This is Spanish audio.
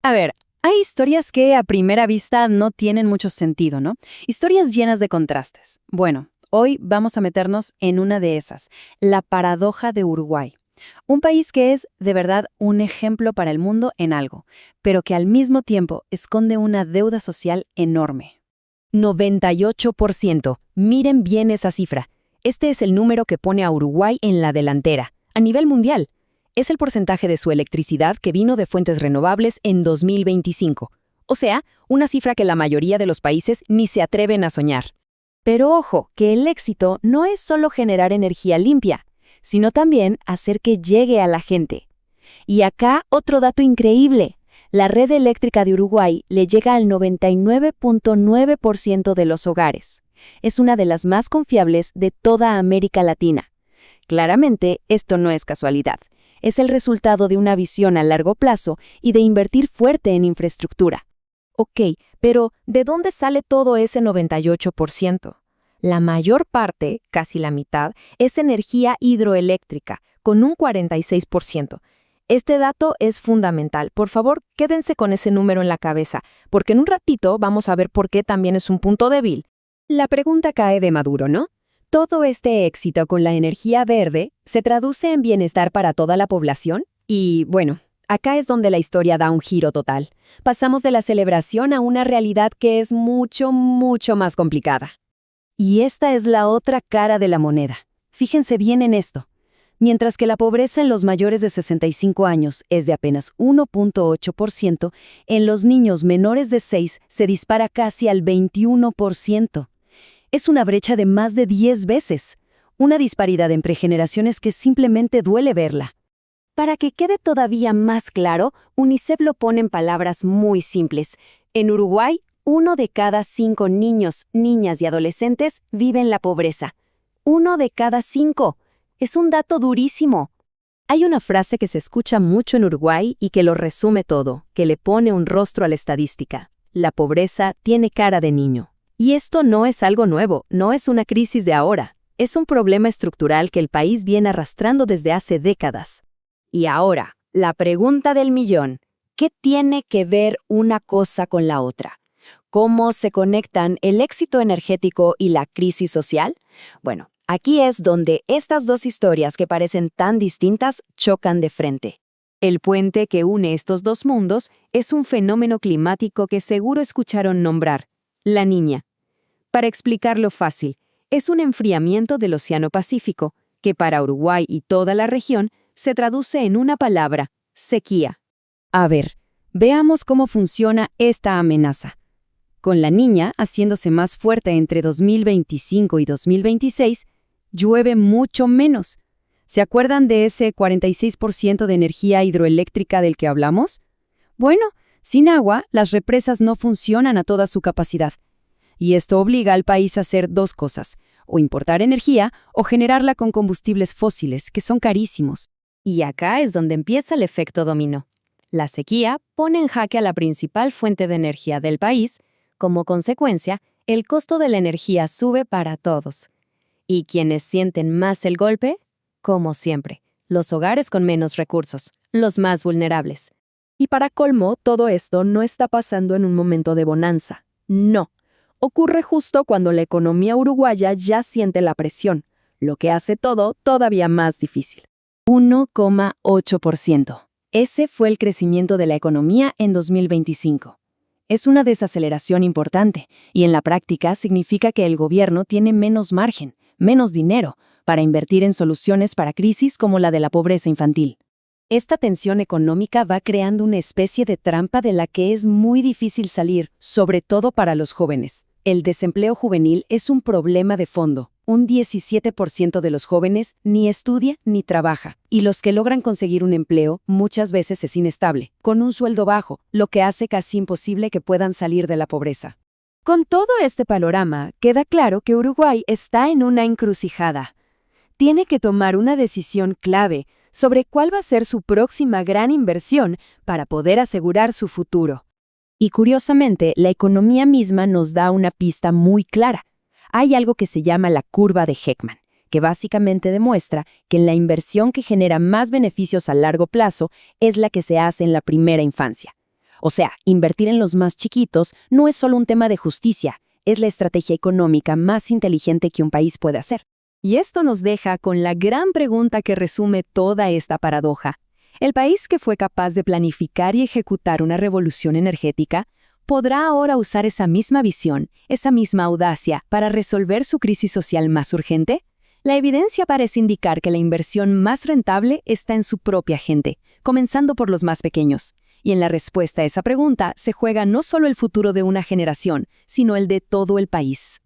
A ver, hay historias que a primera vista no tienen mucho sentido, ¿no? Historias llenas de contrastes. Bueno, hoy vamos a meternos en una de esas, la paradoja de Uruguay. Un país que es, de verdad, un ejemplo para el mundo en algo, pero que al mismo tiempo esconde una deuda social enorme. 98%. Miren bien esa cifra. Este es el número que pone a Uruguay en la delantera, a nivel mundial. Es el porcentaje de su electricidad que vino de fuentes renovables en 2025. O sea, una cifra que la mayoría de los países ni se atreven a soñar. Pero ojo, que el éxito no es solo generar energía limpia, sino también hacer que llegue a la gente. Y acá otro dato increíble. La red eléctrica de Uruguay le llega al 99.9% de los hogares. Es una de las más confiables de toda América Latina. Claramente, esto no es casualidad. Es el resultado de una visión a largo plazo y de invertir fuerte en infraestructura. Ok, pero ¿de dónde sale todo ese 98%? La mayor parte, casi la mitad, es energía hidroeléctrica, con un 46%. Este dato es fundamental. Por favor, quédense con ese número en la cabeza, porque en un ratito vamos a ver por qué también es un punto débil. La pregunta cae de Maduro, ¿no? ¿Todo este éxito con la energía verde se traduce en bienestar para toda la población? Y, bueno, acá es donde la historia da un giro total. Pasamos de la celebración a una realidad que es mucho, mucho más complicada. Y esta es la otra cara de la moneda. Fíjense bien en esto. Mientras que la pobreza en los mayores de 65 años es de apenas 1.8%, en los niños menores de 6 se dispara casi al 21%. Es una brecha de más de 10 veces, una disparidad entre generaciones que simplemente duele verla. Para que quede todavía más claro, UNICEF lo pone en palabras muy simples. En Uruguay, 1 de cada 5 niños, niñas y adolescentes vive en la pobreza. 1 de cada 5. Es un dato durísimo. Hay una frase que se escucha mucho en Uruguay y que lo resume todo, que le pone un rostro a la estadística. La pobreza tiene cara de niño. Y esto no es algo nuevo, no es una crisis de ahora. Es un problema estructural que el país viene arrastrando desde hace décadas. Y ahora, la pregunta del millón. ¿Qué tiene que ver una cosa con la otra? ¿Cómo se conectan el éxito energético y la crisis social? Bueno, aquí es donde estas dos historias que parecen tan distintas chocan de frente. El puente que une estos dos mundos es un fenómeno climático que seguro escucharon nombrar, la Niña. Para explicarlo fácil, es un enfriamiento del Océano Pacífico, que para Uruguay y toda la región se traduce en una palabra, sequía. A ver, veamos cómo funciona esta amenaza. Con la Niña haciéndose más fuerte entre 2025 y 2026, llueve mucho menos. ¿Se acuerdan de ese 46% de energía hidroeléctrica del que hablamos? Bueno, sin agua, las represas no funcionan a toda su capacidad. Y esto obliga al país a hacer dos cosas, o importar energía o generarla con combustibles fósiles, que son carísimos. Y acá es donde empieza el efecto dominó. La sequía pone en jaque a la principal fuente de energía del país. Como consecuencia, el costo de la energía sube para todos. ¿Y quienes sienten más el golpe? Como siempre, los hogares con menos recursos, los más vulnerables. Y para colmo, todo esto no está pasando en un momento de bonanza. No. Ocurre justo cuando la economía uruguaya ya siente la presión, lo que hace todo todavía más difícil. 1,8%. Ese fue el crecimiento de la economía en 2025. Es una desaceleración importante y en la práctica significa que el gobierno tiene menos margen, menos dinero, para invertir en soluciones para crisis como la de la pobreza infantil. Esta tensión económica va creando una especie de trampa de la que es muy difícil salir, sobre todo para los jóvenes. El desempleo juvenil es un problema de fondo. Un 17% de los jóvenes ni estudia ni trabaja, y los que logran conseguir un empleo muchas veces es inestable, con un sueldo bajo, lo que hace casi imposible que puedan salir de la pobreza. Con todo este panorama, queda claro que Uruguay está en una encrucijada. Tiene que tomar una decisión clave sobre cuál va a ser su próxima gran inversión para poder asegurar su futuro. Y curiosamente, la economía misma nos da una pista muy clara. Hay algo que se llama la curva de Heckman, que básicamente demuestra que la inversión que genera más beneficios a largo plazo es la que se hace en la primera infancia. O sea, invertir en los más chiquitos no es solo un tema de justicia, es la estrategia económica más inteligente que un país puede hacer. Y esto nos deja con la gran pregunta que resume toda esta paradoja. El país que fue capaz de planificar y ejecutar una revolución energética, ¿podrá ahora usar esa misma visión, esa misma audacia para resolver su crisis social más urgente? La evidencia parece indicar que la inversión más rentable está en su propia gente, comenzando por los más pequeños. Y en la respuesta a esa pregunta se juega no solo el futuro de una generación, sino el de todo el país.